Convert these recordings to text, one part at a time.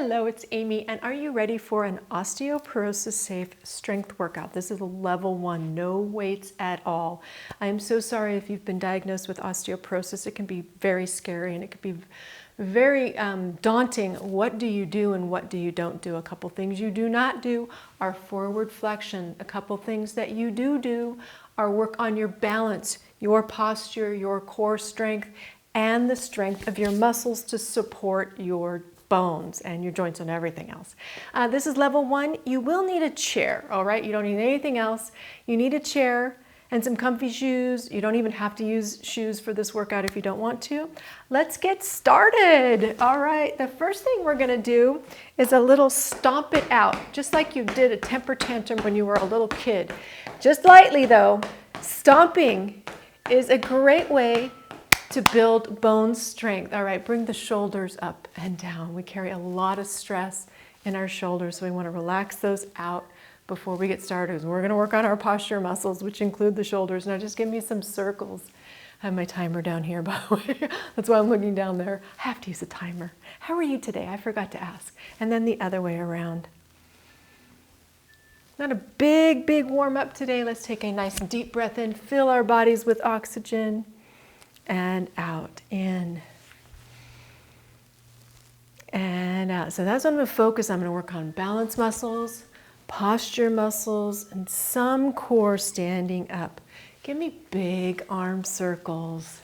Hello, it's Amy, and are you ready for an osteoporosis safe strength workout? This is a level 1, no weights at all. I am so sorry if you've been diagnosed with osteoporosis. It can be very scary and it can be very daunting. What do you do and what do you don't do? A couple things you do not do are forward flexion. A couple things that you do are work on your balance, your posture, your core strength, and the strength of your muscles to support your bones and your joints and everything else. This is level 1. You will need a chair, all right? You don't need anything else. You need a chair and some comfy shoes. You don't even have to use shoes for this workout if you don't want to. Let's get started. All right, the first thing we're gonna do is a little stomp it out, just like you did a temper tantrum when you were a little kid. Just lightly though. Stomping is a great way to build bone strength. All right, bring the shoulders up and down. We carry a lot of stress in our shoulders, so we want to relax those out before we get started. We're going to work on our posture muscles, which include the shoulders. Now just give me some circles. I have my timer down here, by the way. That's why I'm looking down there. I have to use a timer. How are you today? I forgot to ask. And then the other way around. Not a big warm up today. Let's take a nice deep breath in, fill our bodies with oxygen. And out, in, and out. So that's what I'm going to focus on. I'm going to work on balance muscles, posture muscles, and some core standing up. Give me big arm circles.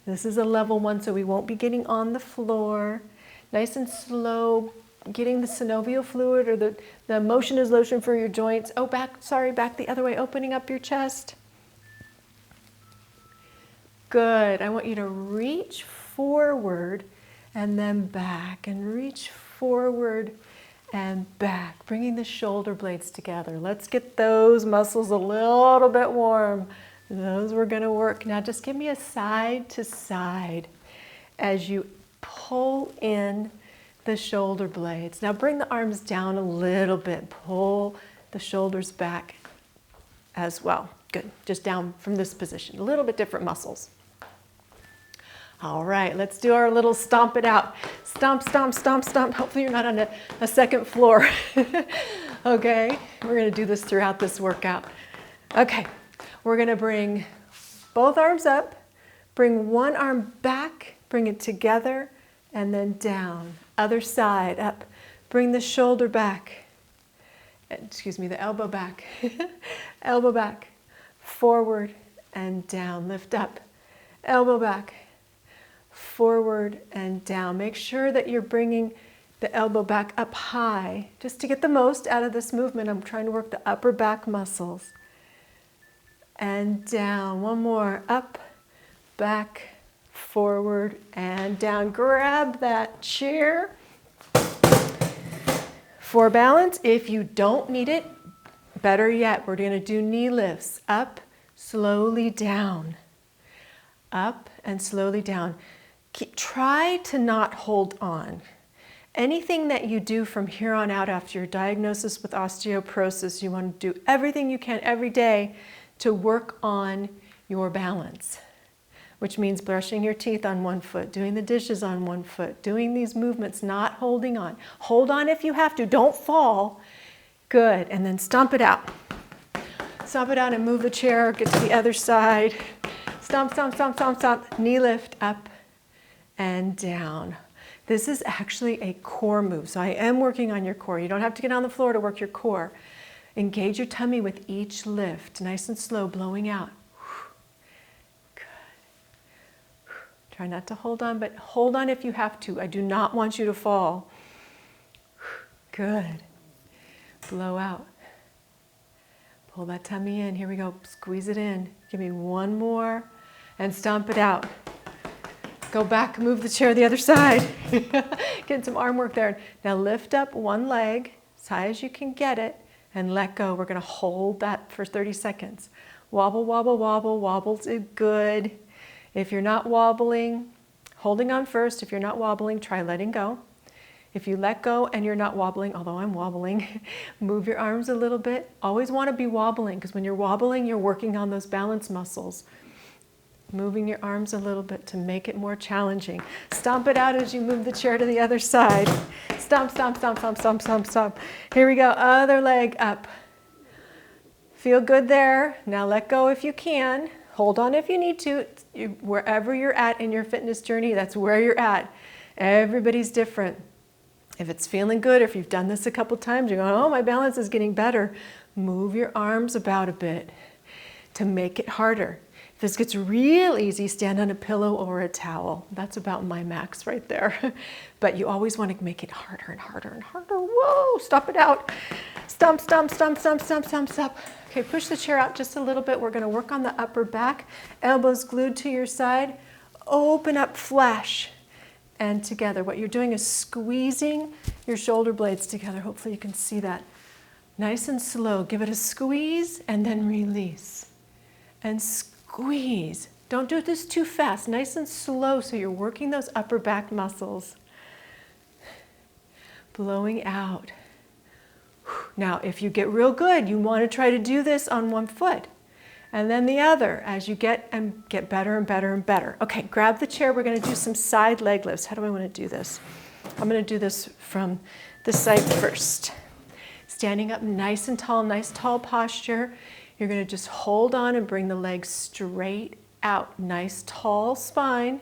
This is a level 1, so we won't be getting on the floor. Nice and slow, getting the synovial fluid or the motion is lotion for your joints. Oh, back the other way, opening up your chest. Good. I want you to reach forward and then back, and reach forward and back, bringing the shoulder blades together. Let's get those muscles a little bit warm. Those we're going to work. Now just give me a side to side as you pull in the shoulder blades. Now bring the arms down a little bit. Pull the shoulders back as well. Good. Just down from this position. A little bit different muscles. All right, let's do our little stomp it out. Stomp, stomp, stomp, stomp. Hopefully you're not on a second floor. Okay, we're gonna do this throughout this workout. Okay, we're gonna bring both arms up, bring one arm back, bring it together, and then down. Other side, up. Bring the shoulder back. Excuse me, the elbow back. Elbow back, forward and down. Lift up, elbow back, forward and down. Make sure that you're bringing the elbow back up high. Just to get the most out of this movement, I'm trying to work the upper back muscles. And down. One more. Up, back, forward, and down. Grab that chair for balance. If you don't need it, better yet, we're going to do knee lifts. Up, slowly down. Up and slowly down. Try to not hold on. Anything that you do from here on out after your diagnosis with osteoporosis, you want to do everything you can every day to work on your balance, which means brushing your teeth on one foot, doing the dishes on one foot, doing these movements, not holding on. Hold on if you have to, don't fall. Good, and then stomp it out. Stomp it out and move the chair, get to the other side. Stomp, stomp, stomp, stomp, stomp. Knee lift, up and down. This is actually a core move, so I am working on your core. You don't have to get on the floor to work your core. Engage your tummy with each lift, nice and slow, blowing out. Good. Try not to hold on, but hold on if you have to. I do not want you to fall. Good. Blow out. Pull that tummy in. Here we go. Squeeze it in. Give me one more and stomp it out. Go back, move the chair the other side. Get some arm work there. Now lift up one leg as high as you can get it and let go. We're going to hold that for 30 seconds. Wobble, wobble, wobble. Wobbles is good. If you're not wobbling, holding on first. If you're not wobbling, try letting go. If you let go and you're not wobbling, although I'm wobbling, move your arms a little bit. Always want to be wobbling because when you're wobbling, you're working on those balance muscles. moving your arms a little bit to make it more challenging. Stomp it out as you move the chair to the other side. Stomp, stomp, stomp, stomp, stomp, stomp, stomp. Here we go, other leg up. Feel good there. Now let go if you can. Hold on if you need to. Wherever you're at in your fitness journey, that's where you're at. Everybody's different. If it's feeling good, if you've done this a couple times, you're going, oh, my balance is getting better. Move your arms about a bit to make it harder. If this gets real easy, stand on a pillow or a towel. That's about my max right there. But you always want to make it harder and harder and harder. Whoa, stop it out. Stomp, stomp, stomp, stomp, stomp, stomp, stomp. Okay, push the chair out just a little bit. We're going to work on the upper back. Elbows glued to your side. Open up, flash. And together. What you're doing is squeezing your shoulder blades together. Hopefully you can see that. Nice and slow. Give it a squeeze and then release. And squeeze. Don't do this too fast. Nice and slow so you're working those upper back muscles. Blowing out. Now, if you get real good, you want to try to do this on one foot. And then the other as you get better and better and better. Okay, grab the chair. We're going to do some side leg lifts. How do I want to do this? I'm going to do this from the side first. Standing up nice and tall, nice tall posture. You're going to just hold on and bring the legs straight out. Nice tall spine.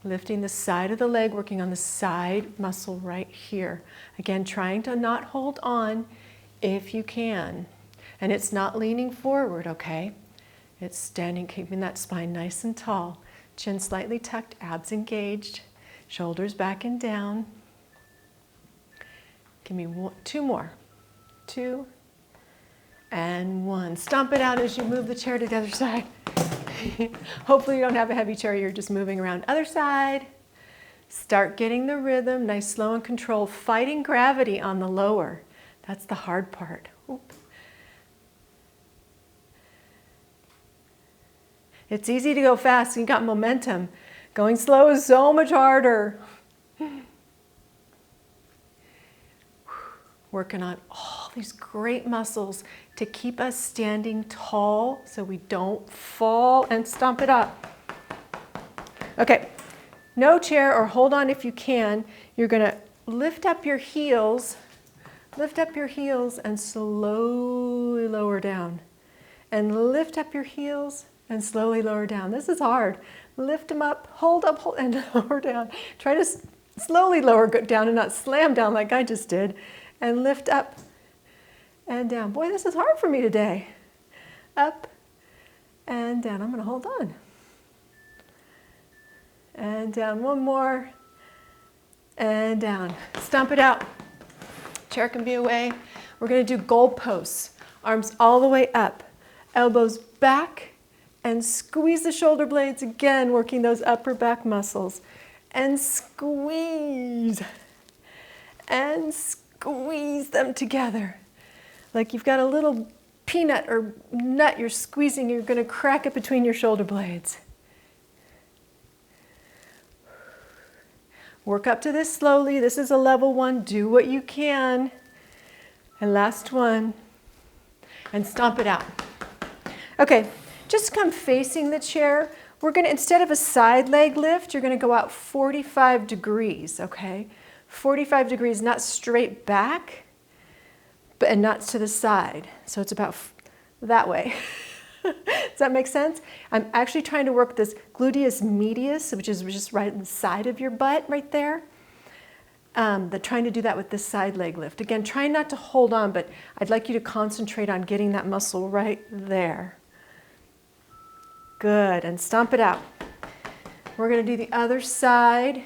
Lifting the side of the leg, working on the side muscle right here. Again, trying to not hold on if you can. And it's not leaning forward, okay? It's standing, keeping that spine nice and tall. Chin slightly tucked, abs engaged, shoulders back and down. Give me two more. 2 and 1. Stomp it out as you move the chair to the other side. Hopefully you don't have a heavy chair, you're just moving around. Other side. Start getting the rhythm, nice, slow and controlled. Fighting gravity on the lower. That's the hard part. Oop. It's easy to go fast, you got momentum. Going slow is so much harder. Working on all these great muscles to keep us standing tall so we don't fall and stomp it up. Okay, no chair or hold on if you can. You're going to lift up your heels and slowly lower down. And lift up your heels and slowly lower down. This is hard. Lift them up, hold, and lower down. Try to slowly lower down and not slam down like I just did. And lift up and down. Boy, this is hard for me today. Up and down. I'm going to hold on. And down. One more. And down. Stomp it out. Chair can be away. We're going to do goalposts. Arms all the way up. Elbows back. And squeeze the shoulder blades again, working those upper back muscles. And squeeze. And squeeze them together. Like you've got a little peanut or nut you're squeezing, you're going to crack it between your shoulder blades. Work up to this slowly. This is a level 1. Do what you can. And last one. And stomp it out. Okay, just come facing the chair. We're going to, instead of a side leg lift, you're going to go out 45 degrees, okay? 45 degrees, not straight back, and not to the side. So it's about that way. Does that make sense? I'm actually trying to work this gluteus medius, which is just right in the side of your butt, right there. Trying to do that with this side leg lift. Again, trying not to hold on, but I'd like you to concentrate on getting that muscle right there. Good, and stomp it out. We're going to do the other side.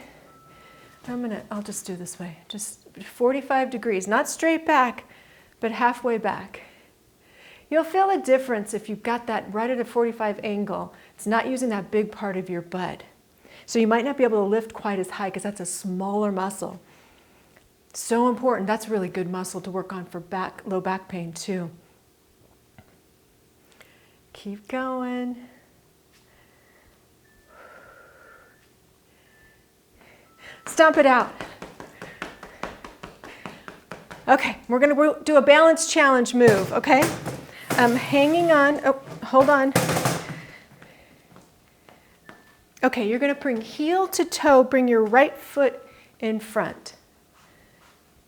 I'll just do this way. Just 45 degrees, not straight back, but halfway back. You'll feel a difference if you've got that right at a 45 angle. It's not using that big part of your butt. So you might not be able to lift quite as high because that's a smaller muscle. So important. That's really good muscle to work on for low back pain too. Keep going. Stomp it out. Okay, we're going to do a balance challenge move, okay? Hanging on. Oh, hold on. Okay, you're going to bring heel to toe, bring your right foot in front.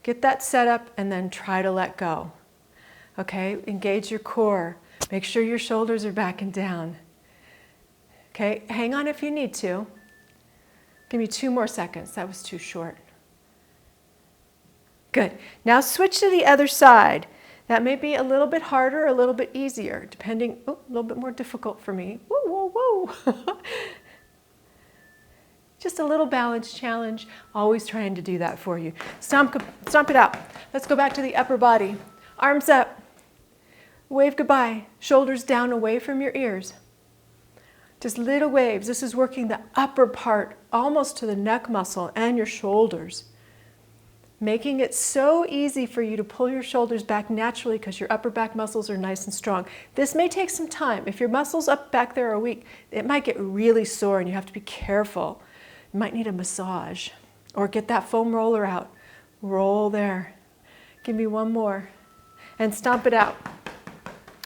Get that set up and then try to let go. Okay, engage your core. Make sure your shoulders are back and down. Okay, hang on if you need to. Give me 2 more seconds. That was too short. Good. Now switch to the other side. That may be a little bit harder, a little bit easier, depending, a little bit more difficult for me. Whoa, whoa, whoa. Just a little balance challenge, always trying to do that for you. Stomp it out. Let's go back to the upper body. Arms up. Wave goodbye. Shoulders down away from your ears. Just little waves. This is working the upper part, almost to the neck muscle and your shoulders. Making it so easy for you to pull your shoulders back naturally because your upper back muscles are nice and strong. This may take some time. If your muscles up back there are weak, it might get really sore and you have to be careful. You might need a massage or get that foam roller out. Roll there. Give me 1 more and stomp it out.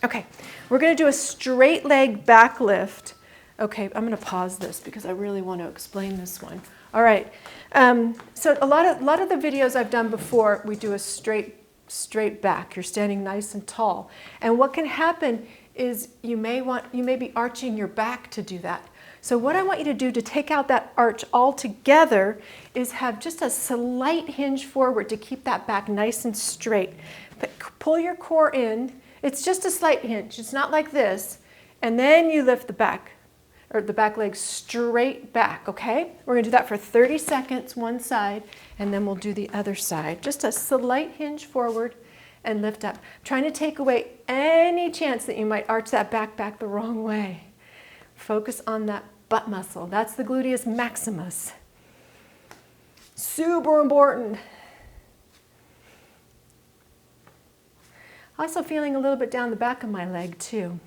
Okay, we're going to do a straight leg back lift. Okay, I'm going to pause this because I really want to explain this one. All right, so a lot of the videos I've done before, we do a straight back. You're standing nice and tall. And what can happen is you may be arching your back to do that. So what I want you to do to take out that arch altogether is have just a slight hinge forward to keep that back nice and straight. But pull your core in. It's just a slight hinge. It's not like this. And then you lift the back, or the back leg straight back, okay? We're gonna do that for 30 seconds, one side, and then we'll do the other side. Just a slight hinge forward and lift up. Trying to take away any chance that you might arch that back the wrong way. Focus on that butt muscle. That's the gluteus maximus. Super important. Also feeling a little bit down the back of my leg too.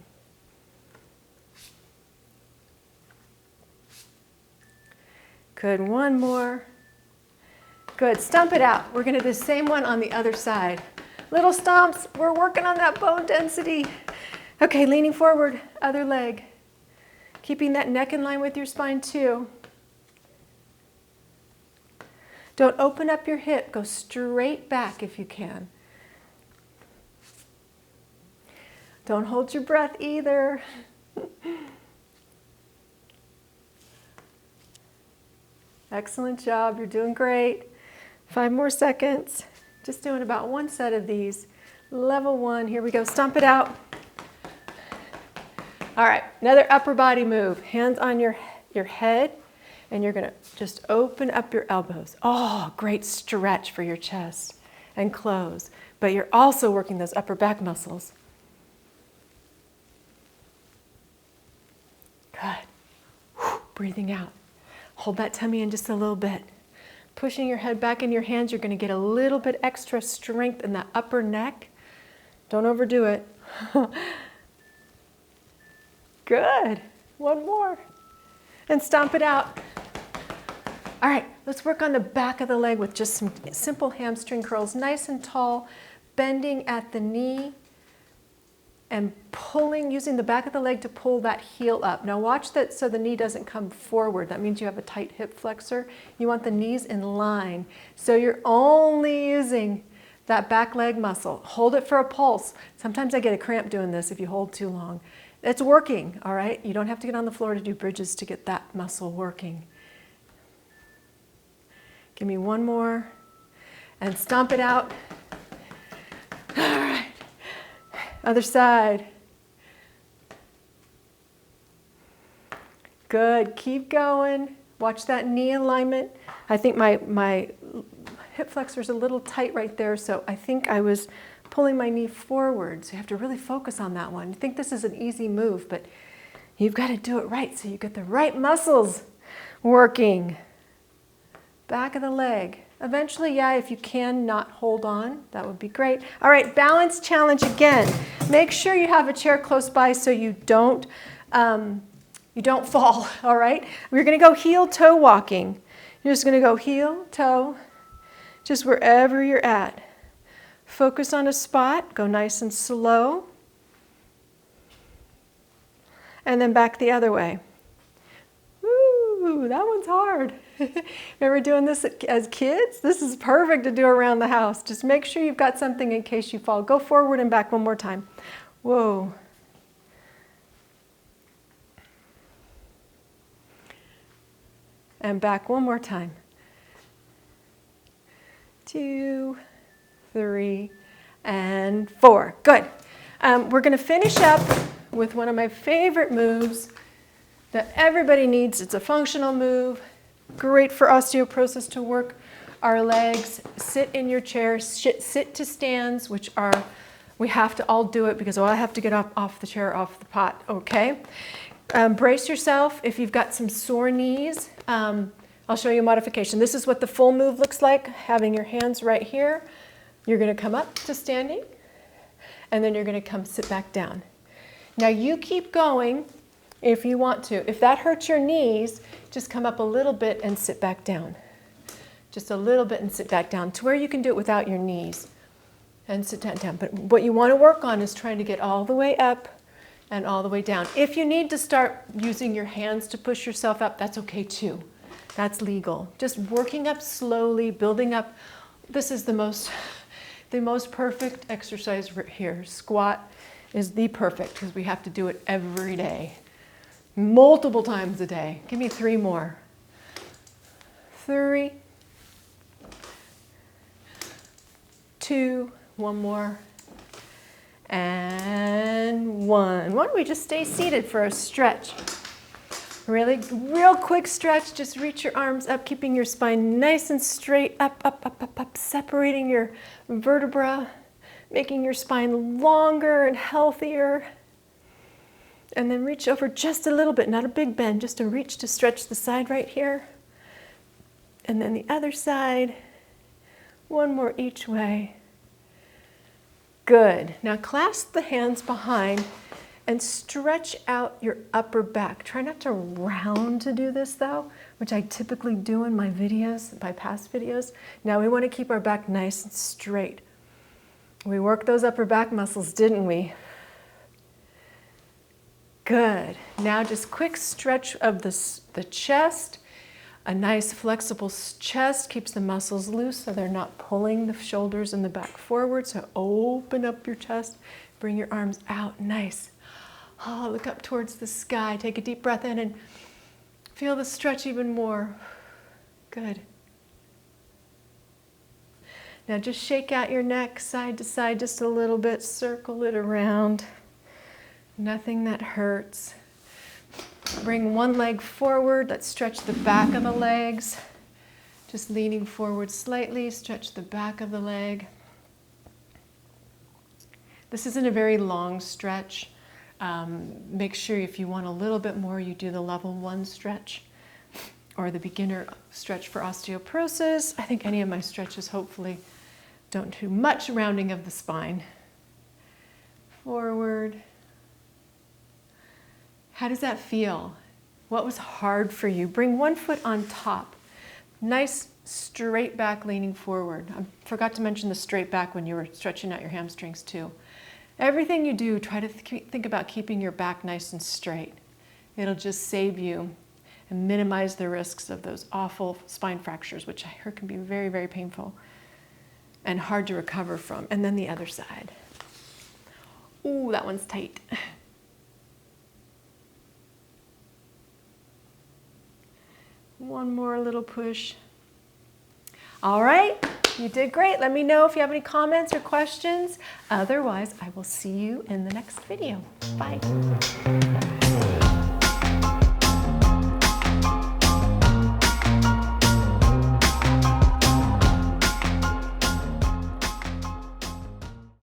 Good, 1 more. Good, stomp it out. We're gonna do the same one on the other side. Little stomps, we're working on that bone density. Okay, leaning forward, other leg. Keeping that neck in line with your spine too. Don't open up your hip, go straight back if you can. Don't hold your breath either. Excellent job, you're doing great. 5 more seconds. Just doing about 1 set of these. Level 1, here we go, stomp it out. All right, another upper body move. Hands on your head, and you're gonna just open up your elbows. Oh, great stretch for your chest, and close. But you're also working those upper back muscles. Good. Whew, breathing out. Hold that tummy in just a little bit. Pushing your head back in your hands, you're going to get a little bit extra strength in that upper neck. Don't overdo it. Good. 1 more. And stomp it out. All right, let's work on the back of the leg with just some simple hamstring curls. Nice and tall, bending at the knee and pulling, using the back of the leg to pull that heel up. Now watch that so the knee doesn't come forward. That means you have a tight hip flexor. You want the knees in line. So you're only using that back leg muscle. Hold it for a pulse. Sometimes I get a cramp doing this if you hold too long. It's working, all right? You don't have to get on the floor to do bridges to get that muscle working. Give me 1 more and stomp it out. All right. Other side. Good, keep going. Watch that knee alignment. I think my hip flexor is a little tight right there, so I think I was pulling my knee forward. So you have to really focus on that one. You think this is an easy move, but you've got to do it right so you get the right muscles working. Back of the leg. Eventually, yeah, if you can not hold on, that would be great. All right, balance challenge again. Make sure you have a chair close by so you don't fall, all right? We're gonna go heel toe walking. You're just gonna go heel, toe, just wherever you're at. Focus on a spot, go nice and slow. And then back the other way. Woo! Ooh, that one's hard. Remember doing this as kids? This is perfect to do around the house. Just make sure you've got something in case you fall. Go forward and back one more time. Whoa. And back one more time. 2, 3, and 4. Good. We're going to finish up with one of my favorite moves that everybody needs. It's a functional move, great for osteoporosis to work our legs. Sit in your chair, sit to stands, which are, we have to all do it because I have to get up off the chair, off the pot, okay? Brace yourself if you've got some sore knees. I'll show you a modification. This is what the full move looks like, having your hands right here. You're going to come up to standing, and then you're going to come sit back down. Now you keep going if you want to. If that hurts your knees, just come up a little bit and sit back down. Just a little bit and sit back down to where you can do it without your knees. And sit down. But what you want to work on is trying to get all the way up and all the way down. If you need to start using your hands to push yourself up, that's okay too. That's legal. Just working up slowly, building up. This is the most perfect exercise here. Squat is the perfect because we have to do it every day. Multiple times a day. Give me 3 more. 3, 2, 1 more, and 1. Why don't we just stay seated for a stretch? Real quick stretch. Just reach your arms up, keeping your spine nice and straight, up, separating your vertebra, making your spine longer and healthier. And then reach over just a little bit, not a big bend, just a reach to stretch the side right here. And then the other side. 1 more each way. Good. Now clasp the hands behind and stretch out your upper back. Try not to round to do this though, which I typically do in my videos, my past videos. Now we want to keep our back nice and straight. We worked those upper back muscles, didn't we? Good. Now just quick stretch of the chest. A nice flexible chest keeps the muscles loose so they're not pulling the shoulders and the back forward. So open up your chest, bring your arms out, nice. Oh, look up towards the sky. Take a deep breath in and feel the stretch even more. Good. Now just shake out your neck side to side just a little bit. Circle it around. Nothing that hurts. Bring one leg forward. Let's stretch the back of the legs. Just leaning forward slightly. Stretch the back of the leg. This isn't a very long stretch. Make sure if you want a little bit more, you do the level 1 stretch or the beginner stretch for osteoporosis. I think any of my stretches hopefully don't do much rounding of the spine. Forward. How does that feel? What was hard for you? Bring one foot on top. Nice straight back leaning forward. I forgot to mention the straight back when you were stretching out your hamstrings too. Everything you do, try to think about keeping your back nice and straight. It'll just save you and minimize the risks of those awful spine fractures, which I heard can be very, very painful and hard to recover from. And then the other side. Ooh, that one's tight. One more little push. All right, you did great. Let me know if you have any comments or questions. Otherwise, I will see you in the next video. Bye.